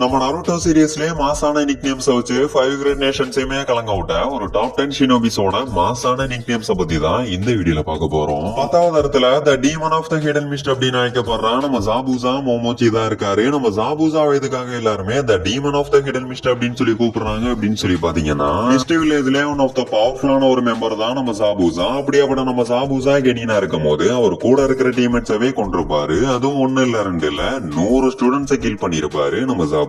நம்ம நருட்டோ சீரியஸ்லயே மாசான நிக் நேம்ஸ் வச்சு 5 கிரேட் நேஷன்ஸையுமே கலங்க விட்ட ஒரு டாப் 10 ஷினோபிஸோட மாசான நிக் நேம்ஸ் பத்தி தான் இந்த வீடியோல பார்க்க போறோம். 10வது இடத்துல the demon of the hidden mist அப்படின்னு அழைக்கப்படுற நம்ம ஜாபூசா மோமோச்சி தான் இருக்காரு. நம்ம ஜாபூசா இதுக்காக எல்லாருமே the demon of the hidden mist அப்படின்னு சொல்லி கூப்பிடுறாங்க. அப்படின்னு சொல்லி பாத்தீங்கன்னா மிஸ்ட் வில்லேஜ்ல ஒன் ஆஃப் த பவர்ஃபுல்லான ஒரு மெம்பர் தான் நம்ம ஜாபூசா. அப்படியாப்பட்ட நம்ம ஜாபூசா கெனினா இருக்கும் போது அவர் கூட இருக்கிற டீம்மேட்ஸவே கொண்டிருப்பாரு. அதுவும் 1 இல்ல 2 இல்ல 100 ஸ்டூடெண்ட்ஸை கில் பண்ணிருப்பாரு நம்ம ஜாபூசா.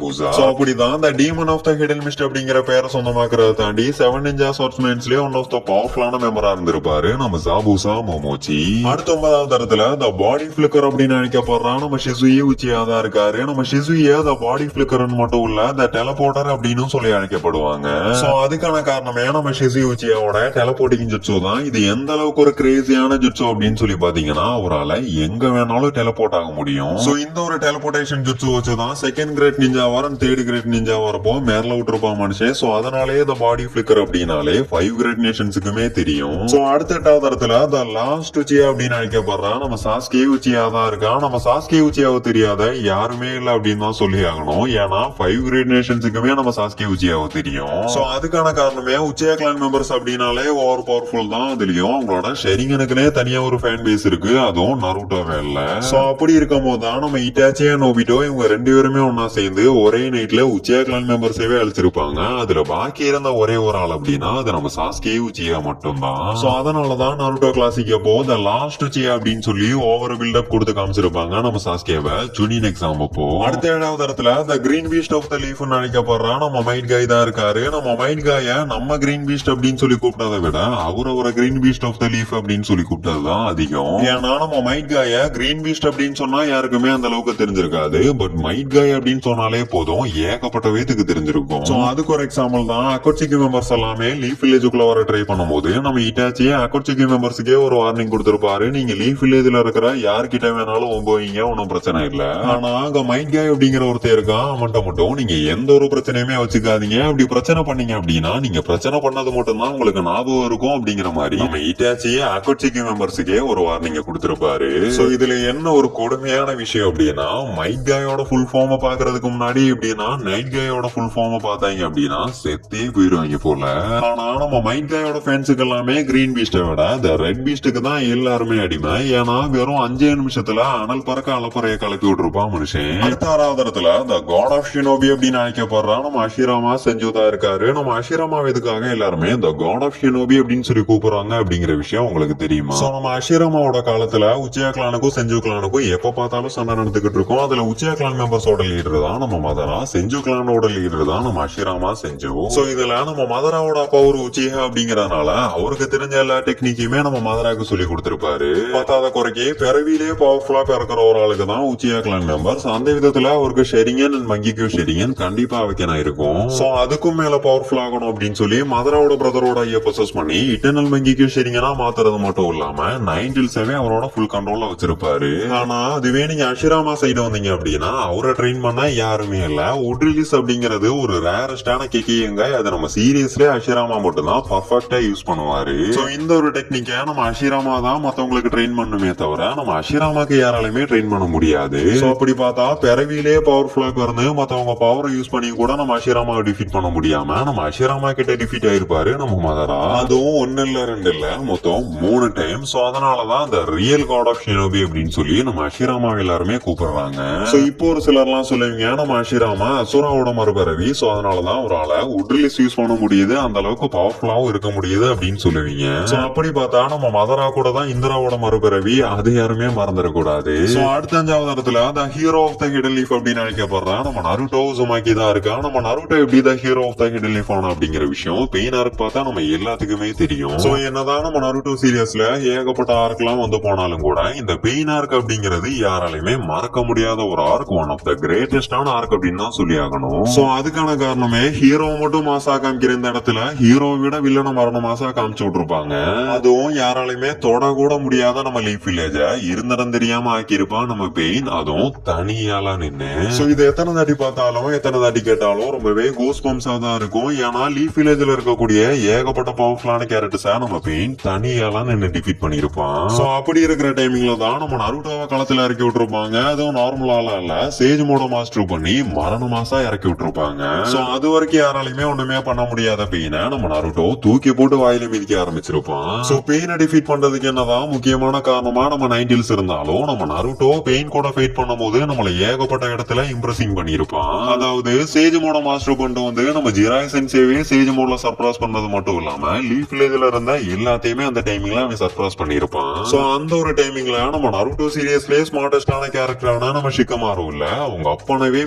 அப்படிதான் இந்த demon of the hidden mist அப்படிங்கிற பேரை சொந்தமாக்குறத தாண்டி 7 நிஞ்சா ஸ்வொர்ட்ஸ்மேன்ஸ்லயே ஒன் ஆஃப் த பவர்ஃபுல்லான மெம்பரா இருந்திருப்பாரு நம்ம ஜாபூசா மோமோச்சி. அடுத்த 9வது இடத்துல த பாடி பிளிக்கர் அப்படின்னு அழைக்கப்படுற நம்ம ஷிசுயி உச்சியா தான் இருக்காரு. நம்ம ஷிசுய த பாடி பிளிக்கர் மட்டும் இல்ல த டெலபோர்டர் அப்படின்னு சொல்லி அழைக்கப்படுவாங்க. சோ அதுக்கான காரணமே நம்ம ஷிசுயி உச்சியாவோட டெலபோர்ட்டிங் ஜுட்சு தான். இது எந்த அளவுக்கு ஒரு கிரேசியான ஜுட்சு அப்படின்னு சொல்லி பாத்தீங்கன்னா அவரால் எங்க வேணாலும் டெலபோர்ட் ஆக முடியும். சோ இந்த ஒரு டெலபோர்டேஷன் ஜுட்சு வச்சுதான் செகண்ட் கிரேட் நிஞ்சா வாரம் 3rd கிரேட் நிஞ்சா வரப்போ மேல விட்டுருப்பான் மனுஷன். சோ அதனாலேயே த பாடி பிளிக்கர் அப்படின்னாலே 5 கிரேட் நேஷன்ஸுக்குமே தெரியும். சோ அடுத்த 8வது இடத்துல த லாஸ்ட் உச்சியா அப்படின்னு அழைக்கப்படுறா நம்ம சாஸ்கே உச்சியா தான் இருக்கா. நம்ம சாஸ்கே உச்சியாவை தெரியாத யாருமே இல்ல அப்படின்னு தான் சொல்லி ஆகணும். ஏன்னா 5 கிரேட் நேஷன்ஸுக்குமே நம்ம சாஸ்கே உச்சியாவை தெரியும். சோ அதுக்கான காரணமே உச்சியா கிளான் மெம்பர்ஸ் அப்படின்னாலே ஓவர் பவர்ஃபுல் தான். அதுலயும் அவங்களோட ஷெரிங்கனுக்குனே தனியா ஒரு ஃபேன் பேஸ் இருக்கு. அதுவும் நருட்டோவே இல்ல. சோ அப்படி இருக்கும் போதுதான் நம்ம இட்டாச்சியா நோபிட்டோ இவங்க 2 பேருமே ஒன்னா சேர்ந்து ஒரே நைட்ல உச்சியா கிளான் மெம்பர்ஸவே அழிச்சிருப்பாங்க. அதுல பாக்கி இருந்த ஒரே ஒரு ஆள் அப்படின்னா அது நம்ம சாஸ்கே உச்சியா மட்டும்தான். சோ அதனாலதான் நருட்டோ கிளாசிக் அப்போ த லாஸ்ட் உச்சியா அப்படின்னு சொல்லி ஓவர் பில்டப் கொடுத்து காமிச்சிருப்பாங்க நம்ம சாஸ்கேவை சுனின் எக்ஸாம் அப்போ. அடுத்த 7வது இடத்துல the green beast of the leaf அழைக்கப்படுறா நம்ம மைட் காய் தான் இருக்காரு. நம்ம மைட் காய நம்ம கிரீன் பீஸ்ட் அப்படின்னு சொல்லி கூப்பிட்டதை விட அவரை green beast of the leaf அப்படின்னு சொல்லி கூப்பிட்டதுதான் அதிகம். ஏன்னா நம்ம மைட் காய கிரீன் பீஸ்ட் அப்படின்னு சொன்னா யாருக்குமே அந்த அளவுக்கு தெரிஞ்சிருக்காது. பட் மைட் காய் அப்படின்னு சொன்னாலே போதும் ஏகப்பட்ட வேத்துக்கு தெரிஞ்சிருக்கும். சோ அதுக்கு ஒரு எக்ஸாம்பிள் தான் அக்கோட்சிக்கு மெம்பர்ஸ் எல்லாமே லீஃப் வில்லேஜுக்குள்ள வர ட்ரை பண்ணும்போது நம்ம இட்டாச்சியே அக்கோட்சிக்கு மெம்பர்ஸுக்கே ஒரு வார்னிங் கொடுத்திருப்பாரு. நீங்க லீஃப் வில்லேஜ்ல இருக்கிற யார்கிட்ட வேணாலும் ஒம்போவீங்க, ஒன்னும் பிரச்சனை இல்ல. ஆனா அங்க மைட் காய் அப்படிங்கிற ஒருத்தர் இருக்கான். அவன்கிட்ட மட்டும் நீங்க எந்த ஒரு பிரச்சனையுமே வச்சுக்காதீங்க. அப்படி பிரச்சனை பண்ணீங்க அப்படின்னா நீங்க பிரச்சனை பண்ணது மட்டும் தான் உங்களுக்கு ஞாபகம் இருக்கும் அப்படிங்கிற மாதிரி நம்ம இட்டாச்சியே அக்கோட்சிக்கு மெம்பர்ஸுக்கே ஒரு வார்னிங் கொடுத்திருப்பாரு. சோ இதுல என்ன ஒரு கொடுமையான விஷயம் அப்படின்னா மைட் காயோட ஃபுல் ஃபார்ம் பாக்குறதுக்கு முன்னாடி எப்படின்னா நைட் காயோட ஃபுல் ஃபார்ம் பார்த்தாங்க அப்படின்னா செத்தே போயிருவாங்க போல. ஆனா நம்ம மைட் காயோட ஃபேன்ஸுக்கு எல்லாமே கிரீன் பீஸ்டை விட இந்த ரெட் பீஸ்டுக்கு தான் எல்லாருமே அடிமை. ஏன்னா வெறும் 5 நிமிஷத்துல அனல் பறக்க அலப்பறைய கலப்பி விட்டுருப்பான் மனுஷன். அடுத்த 6வது இடத்துல த காட் ஆஃப் ஷினோபி அப்படின்னு அழைக்கப்படுறா நம்ம அஷிராமா செஞ்சுதா இருக்காரு. நம்ம அஷிராமா இதுக்காக எல்லாருமே த காட் ஆஃப் ஷினோபி அப்படின்னு சொல்லி கூப்பிடுறாங்க அப்படிங்கிற விஷயம் உங்களுக்கு தெரியுமா? சோ நம்ம அஷிராமாவோட காலத்துல உச்சியா கிளானுக்கும் செஞ்சு கிளானுக்கும் எப்ப பார்த்தாலும் சண்டை நடந்துகிட்டு இருக்கும். அதுல உச்சியா கிளான் மெம்பர்ஸோட லீடர் தான் நம்ம மதரா, செஞ்சு கிளானோட லீடர் தான் நம்ம அஷிராமா செஞ்சு. சோ இதுல நம்ம மதராவோட அப்பா ஒரு உச்சியா அப்படிங்கறதுனால அவருக்கு தெரிஞ்ச எல்லா டெக்னிக்குமே நம்ம மதராக்கு சொல்லி கொடுத்திருப்பாரு. பத்தாத குறைக்கு பிறவிலே பவர்ஃபுல்லா பிறக்கிற ஒரு ஆளுக்கு தான் உச்சியா கிளான் மெம்பர்ஸ். அந்த விதத்துல அவருக்கு ஷெரிங்கன் அண்ட் மங்கிக்கு ஷெரிங்கன் கண்டிப்பா வைக்கனா இருக்கும். சோ அதுக்கும் மேல பவர்ஃபுல் ஆகணும் அப்படின்னு சொல்லி மதராவோட பிரதரோட ஐய பொசஸ் பண்ணி இட்டர்னல் மங்கிக்கு ஷெரிங்கனா மாத்துறது மட்டும் இல்லாம 9-7 அவரோட ஃபுல் கண்ட்ரோல்ல வச்சிருப்பாரு. ஆனா அதுவே நீங்க அஷிராமா சைடு வந்தீங்க அப்படின்னா அவரை ட்ரெயின் பண்ண யாருமே இல்ல. உட்ரிலிஸ் அப்படிங்கிறது ஒரு ரேரஸ்டான கேக்கியங்க. அதை நம்ம சீரியஸ்லயே அஷிராமா மட்டும் தான் பர்ஃபெக்ட்டா யூஸ் பண்ணுவாரு. சோ இந்த ஒரு டெக்னிக்கை நம்ம அஷிராமா தான் மத்தவங்களுக்கு ட்ரெயின் பண்ணுமே தவிர நம்ம அஷிராமாக்கு யாராலுமே ட்ரெயின் பண்ண முடியாது. சோ அப்படி பார்த்தா பிறவிலே பவர்ஃபுல்லா பிறந்து மத்தவங்க பவரை யூஸ் பண்ணி கூட நம்ம அஷிராமாவை டிஃபீட் பண்ண முடியாம நம்ம அஷிராமா கிட்ட டிஃபீட் ஆயிருப்பாரு நம்ம மதரா. அதுவும் 1 இல்ல 2 இல்ல மொத்தம் 3 டைம். சோ அதனாலதான் இந்த ரியல் காட் ஆஃப் ஷினோபி அப்படின்னு சொல்லி நம்ம அஷிராமா எல்லாருமே கூப்பிடுறாங்க. சோ இப்போ ஒரு சிலர்லாம் சொல்லுவீங்க நம்ம அஷிராமா அசுராவோட மறுபிறவி. சோ அதனாலதான் ஒரு ஆளை உட்ரிலிஸ் யூஸ் பண்ண முடியுது, அந்த அளவுக்கு பவர்ஃபுல்லாவும் இருக்க முடியுது அப்படின்னு சொல்லுவீங்க. சோ அப்படி பார்த்தா நம்ம மதரா கூட தான் இந்திராவோட மறுபிறவி. அது யாருமே மறந்துடக்கூடாது. சோ அடுத்த 5வது இடத்துல the hero of the hidden leaf அப்படின்னு அழைக்கப்படுறா நம்ம நருட்டோ உசுமாக்கி தான் இருக்கா. நம்ம நருட்டோ எப்படி the hero of the hidden leaf ஆனா அப்படிங்கிற விஷயம் பெயின் ஆர்க் பார்த்தா நம்ம எல்லாத்துக்குமே தெரியும். சோ என்னதான் நம்ம நருட்டோ சீரியஸ்ல ஏகப்பட்ட ஆர்க்லாம் வந்து போனாலும் கூட இந்த பெயின் ஆர்க் அப்படிங்கிறது யாராலையுமே மறக்க முடியாத ஒரு ஆர்க், ஒன் ஆஃப் த கிரேட்டஸ்டான ஆர்க் அப்படின்னு தான் சொல்லி ஆகணும். சோ அதுக்கான காரணமே ஹீரோ மட்டும் மாசா காமிக்கிற இந்த இடத்துல ஹீரோ விட வில்லன மரண மாசா காமிச்சு விட்டுருப்பாங்க. அதுவும் யாராலையுமே தொட கூட முடியாத நம்ம லீஃப் வில்லேஜ இருந்திடம் தெரியாம ஆக்கியிருப்பான் நம்ம பெயின். அதுவும் தனியால நின்னு. சோ இது எத்தனை தாட்டி பார்த்தாலும் எத்தனை தாட்டி கேட்டாலும் ரொம்பவே கோஸ் பம்ஸா தான் இருக்கும். ஏன்னா லீஃப் வில்லேஜ்ல இருக்கக்கூடிய ஏகப்பட்ட பவர்ஃபுல்லான கேரக்டர்ஸா நம்ம பெயின் தனியால நின்னு டிஃபீட் பண்ணிருப்பான். சோ அப்படி இருக்கிற டைமிங்ல தான் நம்ம நருட்டோவை களத்துல இறக்கி விட்டுருப்பாங்க. அதுவும் நார்மலால இல்ல சேஜ் மோட மாஸ்டர் பண்ணி மரண மாசா இறக்கி விட்டுருப்பாங்க. சோ அது வரைக்கும் யாராலையுமே ஒண்ணுமே பண்ண முடியாத பெயினை நம்ம நருட்டோ தூக்கி போட்டு வாயில மிதிக்க ஆரம்பிச்சிருப்பான். சோ பெயினை டிஃபீட் பண்றதுக்கு என்னதான் முக்கியமான காரணமா நம்ம 90s இருந்தாலும் நம்ம நருட்டோ பெயின் கூட ஃபைட் பண்ணும்போது நம்மள ஏகப்பட்ட இடத்துல இம்ப்ரெசிங் பண்ணிருப்பான். அதாவது சேஜ் மோட மாஸ்டர் கொண்டு வந்து நம்ம ஜிராய் சென்சேவே சேஜ் மோட்ல சர்ப்ரைஸ் பண்ணது மட்டும் இல்லாம லீஃப் வில்லேஜ்ல இருந்த எல்லாத்தையுமே அந்த டைமிங்ல அவன் சர்ப்ரைஸ் பண்ணிருப்பான். சோ அந்த ஒரு டைமிங்ல நம்ம நருட்டோ சீரியஸ்லயே ஸ்மார்ட்டஸ்டான கேரக்டரான நம்ம ஷிகமாரு இல்ல அவங்க அப்பனவே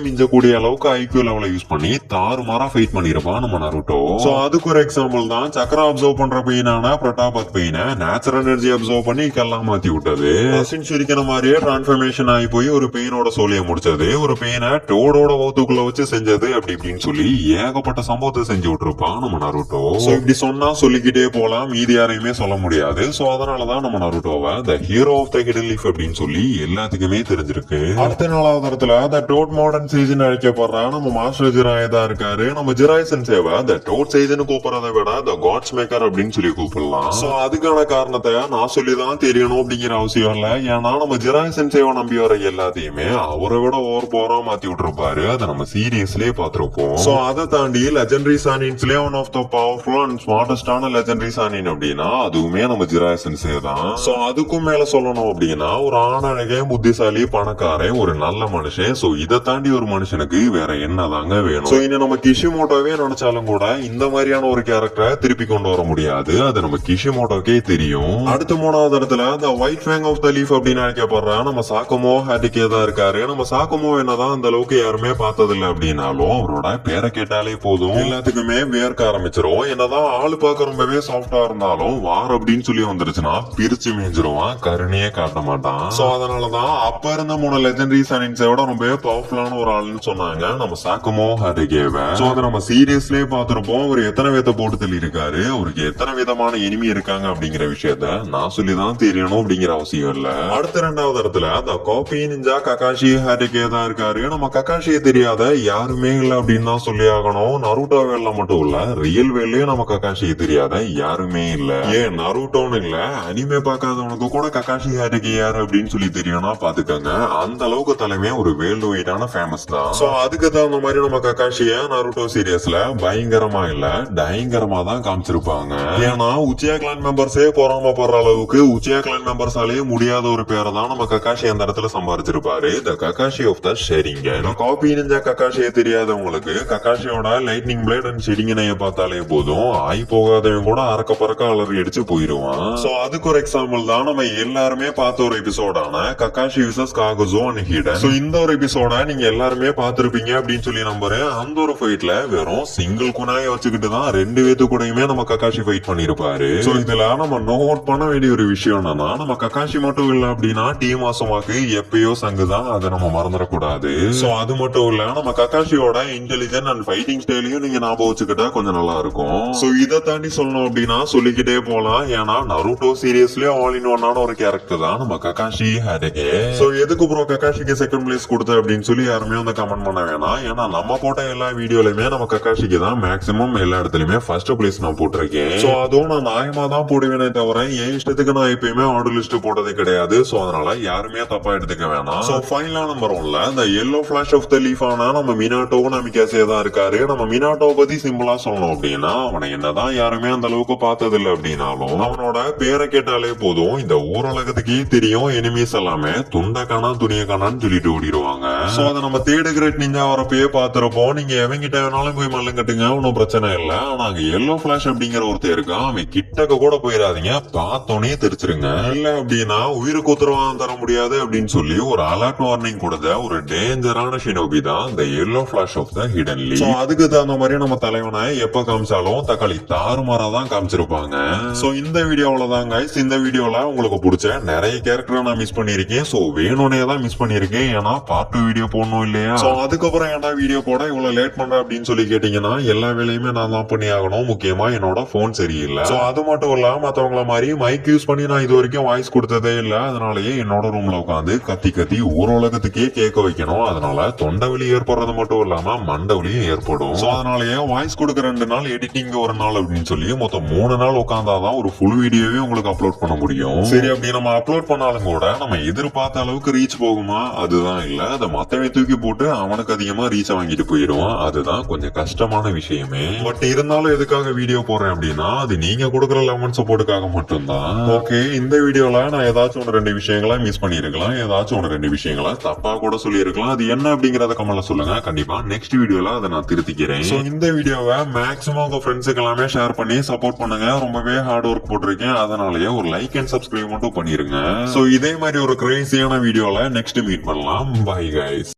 மிஞ்சக்கூடிய அளவுக்கு ஐக்யூ லெவலை யூஸ் பண்ணி தாறுமாறா ஃபைட் பண்ணிருப்பான் நம்ம நருட்டோ. சோ அதுக்கு ஒரு எக்ஸாம்பிள் தான் சக்கரா அப்சர்வ் பண்ற பெயினான பிரட்டாபத் பெயினை நேச்சுரல் எனர்ஜி அப்சர்வ் பண்ணி கெல்லாம் மாத்தி விட்டது. அசின் சிரிக்கிற மாதிரியே டிரான்ஸ்பர்மேஷன் ஆகி போய் ஒரு பெயினோட சோழிய முடிச்சது, ஒரு பெயினை டோடோட வௌத்துக்குள்ள வச்சு செஞ்சது அப்படி இப்படின்னு சொல்லி ஏகப்பட்ட சம்பவத்தை செஞ்சு விட்டுருப்பான் நம்ம நருட்டோ. சோ இப்படி சொன்னா சொல்லிக்கிட்டே போலாம், மீதி யாரையுமே சொல்ல முடியாது. சோ அதனாலதான் நம்ம நருட்டோவை the hero of the hidden leaf அப்படின்னு சொல்லி எல்லாத்துக்குமே தெரிஞ்சிருக்கு. அடுத்த 4வது இடத்துல த டோட் மாடர்ன் சேஜ்னு அழைக்கப்படுற நம்ம மாஸ்டர் ஜிராய் தான் இருக்காரு. நம்ம ஜிராய் சென்சேவை த டோட் சேஜ்னு கூப்பிடுறதை விட த காட்ஸ் மேக்கர் அப்படின்னு சொல்லி கூப்பிடலாம். சோ அதுக்கான காரணத்தை நான் சொல்லிதான் தெரியணும் அப்படிங்கிற அவசியம் இல்ல. ஏன்னா நம்ம ஜிராய் சென்சேவை நம்பி வர எல்லாத்தையுமே அவரை விட ஓவர் போரா மாத்தி விட்டுருப்பாரு. அதை நம்ம சீரியஸ்லயே பாத்திருப்போம். சோ அதை தாண்டி லெஜெண்டரி சானின்ஸ்லயே one of the powerful and ஸ்மார்ட்டஸ்டான லெஜெண்டரி சானின் அப்படின்னா அதுவுமே நம்ம ஜிராய் சென்சே தான். சோ அதுக்கும் மேல சொல்லணும் அப்படின்னா ஒரு ஆணழகே புத்திசாலி பணக்காரன் ஒரு நல்ல மனுஷன். சோ இதை தாண்டி ஒரு மனுஷனுக்கு வேற என்னதாங்க வேணும்? சோ இனி நம்ம கிஷிமோட்டோவே நினைச்சாலும் கூட இந்த மாதிரியான ஒரு கேரக்டரை திருப்பி கொண்டு வர முடியாது. அது நம்ம கிஷிமோட்டோக்கே தெரியும். அடுத்த 3வது இடத்துல the white fang of the leaf அப்படின்னு அழைக்கப்படுற நம்ம சாக்குமோ ஹாட்டிகே தான் இருக்காரு. நம்ம சாக்குமோ என்னதான் அந்த அளவுக்கு யாருமே பார்த்ததில்லை அப்படின்னாலும் அவரோட பேரை கேட்டாலே போதும் எல்லாத்துக்குமே வேர்க்க ஆரம்பிச்சிரும். என்னதான் ஆளு பார்க்க ரொம்பவே சாஃப்டா இருந்தாலும் வார் அப்படின்னு சொல்லி வந்துருச்சுன்னா பிரிச்சு மேஞ்சிருவான், கருணையே காட்ட மாட்டான். சோ அதனாலதான் அப்ப இருந்த 3 லெஜெண்டரி சானின்ஸோட ரொம்பவே பவர்ஃபுல்லான ஒரு ஆளுன்னு சொன்னாங்க நம்ம சாக்குமோ ஹாட்டிகேவை. சோ அதை நம்ம சீரியஸ்லயே பார்த்திருப்போம். அவர் எத்தனை வித போட்டு தள்ளி இருக்காரு, அவருக்கு எத்தனை விதமான எனிமி இருக்காங்க அப்படிங்கிற விஷயத்த நான் சொல்லிதான் தெரியணும் அப்படிங்கிற அவசியம் இல்ல. அடுத்த 2வது இடத்துல த காபி நிஞ்சா ககாஷி ஹாட்டிகே தான் இருக்காரு. நம்ம ககாஷியை தெரியாத யாருமே இல்ல அப்படின்னு தான் சொல்லி ஆகணும். நருட்டோ வேலை மட்டும் இல்ல, ரியல் வேலையே நம்ம ககாஷியை தெரியாத யாருமே இல்ல. ஏன் நருட்டோன்னு இல்ல, அனிமே பார்க்காதவனுக்கு கூட ககாஷி ஹாட்டிகே யாரு அப்படின்னு சொல்லி தெரியும்னா பாத்துக்கங்க. அந்த அளவுக்கு தலைமை ஒரு வேர்ல்டு வைடான ஃபேமஸ் தான். சோ அதுக்கு தகுந்த மாதிரி நம்ம ககாஷிய நருட்டோ சீரியஸ்ல பயங்கரமா இல்ல பயங்கரமா தான் காமிச்சிருப்பாங்க. ஏன்னா உச்சியா கிளான் மெம்பர்ஸே பொறாமப்படுற அளவுக்கு உச்சியா கிளான் மெம்பர்ஸாலே முடியாத ஒரு பேரை தான் நம்ம ககாஷி அந்த இடத்துல சம்பாதிச்சிருப்பாரு. The Kakashi of the Sharingan. Copy ninja ககாஷியை தெரியாதவங்களுக்கு ககாஷியோட லைட்னிங் பிளேட் அண்ட் ஷெரிங்கனைய பார்த்தாலே போதும் ஆய் போகாதவன் கூட அறக்க பறக்க அலறி அடிச்சு போயிருவான். சோ அதுக்கு ஒரு எக்ஸாம்பிள் தான் நம்ம எல்லாருமே பார்த்த ஒரு எபிசோடான Kakashi versus Kakuzu and Hidan. So இந்த ஒரு எபிசோட நீங்க எல்லாருமே பார்த்திருப்பீங்க அப்படின்னு சொல்லி நம்புறேன். அந்த ஒரு ஃபைட்ல வெறும் சிங்கிள் குனாயை வச்சுக்கிட்டு தான் 2 பேத்து கூடயுமே நம்ம ககாஷி ஃபைட் பண்ணிருப்பாரு. சோ இதுல நம்ம நோட் பண்ண வேண்டிய ஒரு விஷயம் என்னன்னா நம்ம ககாஷி மட்டும் இல்ல அப்படின்னா டீம் மாசமாக்கு எப்பயோ சங்குதான், அதை நம்ம மறந்துடக்கூடாது. சோ அது மட்டும் இல்ல நம்ம ககாஷியோட இன்டெலிஜென்ட் அண்ட் ஃபைட்டிங் ஸ்டைலையும் நீங்க ஞாபகம் வச்சுக்கிட்டா கொஞ்சம் நல்லா இருக்கும். சோ இதை தாண்டி சொல்லணும் அப்படின்னா சொல்லிக்கிட்டே போலாம். ஏன்னா நருட்டோ சீரியஸ்லயே ஆல் இன் ஒன்னான ஒரு கேரக்டர் தான் நம்ம ககாஷி ஹாட்டிகே. சோ எதுக்கு ப்ரோ ககாஷிக்கு செகண்ட் பிளேஸ் கொடுத்த அப்படின்னு சொல்லி யாருமே வந்து கமெண்ட் பண்ண வேணாம். ஏன்னா நம்ம போட்ட எல்லா வீடியோலயுமே நம்ம ககாஷிக்கு தான் மேக்ஸிமம் எல்லா இடத்துலயுமே ஃபர்ஸ்ட் பிளேஸ் நான் போட்டிருக்கேன். சோ அதுவும் நான் நியாயமா தான் போடுவேனே தவிர என் இஷ்டத்துக்கு நான் எப்பயுமே ஆர்டர் லிஸ்ட் போட்டதே கிடையாது. சோ அதனால யாருமே தப்பா எடுத்துக்க வேணாம். சோ ஃபைனலா நம்பர் 1ல இந்த yellow flash of the leaf ஆனா நம்ம மினாட்டோ நமிகாசே தான் இருக்காரு. நம்ம மினாட்டோ பத்தி சிம்பிளா சொல்லணும் அப்படின்னா அவனை என்னதான் யாருமே அந்த அளவுக்கு பார்த்தது இல்ல அப்படின்னாலும் அவனோட பேரை கேட்டாலே போதும் இந்த ஊரலகத்துக்கே தெரியும் எனிமீஸ் எல்லாமே துண்ட காணா துணிய காணான்னு சொல்லிட்டு ஓடிடுவாங்க. சோ அதை நம்ம தேர்ட் கிரேட் நிஞ்சா வரப்பயே பாத்துருப்போம். நீங்க எவங்கிட்ட வேணாலும் போய் மல்லம் கட்டுங்க, ஒன்னும் பிரச்சனை இல்ல. ஆனா அங்க எல்லோ பிளாஷ் அப்படிங்கிற ஒருத்தர் இருக்கான், அவன் கிட்டக்க கூட போயிடாதீங்க, பார்த்தோன்னே தெரிச்சிருங்க. இல்ல அப்படின்னா உயிருக்கு உத்தரவாதம் தர முடியாது அப்படின்னு சொல்லி ஒரு அலர்ட் வார்னிங் கொடுத்த ஒரு டேஞ்சரான ஷினோபி தான் இந்த yellow flash of the hidden leaf. So அதுக்கு தகுந்த மாதிரி நம்ம தலைவனை எப்ப காமிச்சாலும் தக்காளி தாறுமாறா தான் காமிச்சிருப்பாங்க. சோ இந்த வீடியோல தான் கைஸ், இந்த வீடியோல உங்களுக்கு பிடிச்ச நிறைய கேரக்டரை நான் மிஸ் பண்ணிருக்கேன். சோ வேணும்னே தான் மிஸ் பண்ணிருக்கேன். ஏன்னா பார்ட் 2 வீடியோ போடணும் இல்லையா? சோ அதுக்கப்புறம் ஏன்டா வீடியோ போட இவ்வளவு லேட் பண்ற அப்படின்னு சொல்லி கேட்டீங்கன்னா எல்லா வேலையுமே நான் தான் பண்ணி ஆகணும். முக்கியமா என்னோட போன் சரியில்லை. சோ அது மட்டும் இல்ல மத்தவங்கள மாதிரி மைக் யூஸ் பண்ணி நான் இது வரைக்கும் வாய்ஸ் கொடுத்ததே இல்ல. அதனாலயே என்னோட ரூம்ல உட்காந்து கத்தி கத்தி ஊரலகத்துக்கே கேட்க வைக்கணும். அதனால தொண்டை வலி ஏற்படுறது மட்டும் இல்லாம மண்டை வலியும் ஏற்படும். சோ அதனாலயே வாய்ஸ் கொடுக்க 2 நாள், எடிட்டிங் 1 நாள் அப்படின்னு சொல்லி மொத்தம் 3 நாள் உட்காந்தாதான் ஒரு ஃபுல் வீடியோவே உங்களுக்கு அப்லோட் பண்ண முடியும். சரி அப்படி நம்ம அப்லோட் பண்ணாலும் கூட நம்ம எதிர்பார்த்த அளவுக்கு ரீச் போகுமா? அதுதான் இல்ல. அதை மத்தவங்க தூக்கி போட்டு போட்டு அவனுக்கு அதிகமா ரீச் வாங்கிட்டு போயிடுவான். அதுதான் கொஞ்சம் கஷ்டமான விஷயமே. பட் இருந்தாலும் எதுக்காக வீடியோ போடுறேன் அப்படின்னா அது நீங்க கொடுக்குற லெமன் சப்போர்ட்டுக்காக மட்டும்தான். ஓகே, இந்த வீடியோல நான் ஏதாச்சும் ஒன்று 2 விஷயங்களை மிஸ் பண்ணிருக்கலாம், ஏதாச்சும் ஒன்று 2 விஷயங்களை தப்பா கூட சொல்லியிருக்கலாம். அது என்ன அப்படிங்கறத கமெண்ட்ல சொல்லுங்க. கண்டிப்பா நெக்ஸ்ட் வீடியோல அதை நான் திருத்திக்கிறேன். சோ இந்த வீடியோவை மேக்ஸிமம் உங்க ஃப்ரெண்ட்ஸுக்கு எல்லாமே ஷேர் பண்ணி சப்போர்ட் பண்ணுங்க. ரொம்பவே ஹார்ட் ஒர்க் போட்டிருக்கேன், அதனாலயே ஒரு லைக் அண்ட் சப்ஸ்கிரைப் மட்டும் பண்ணிருங்க. சோ இதே மாதிரி ஒரு கிரேசியான வீடியோல நெக்ஸ்ட் மீட் பண்ணலாம். Bye guys.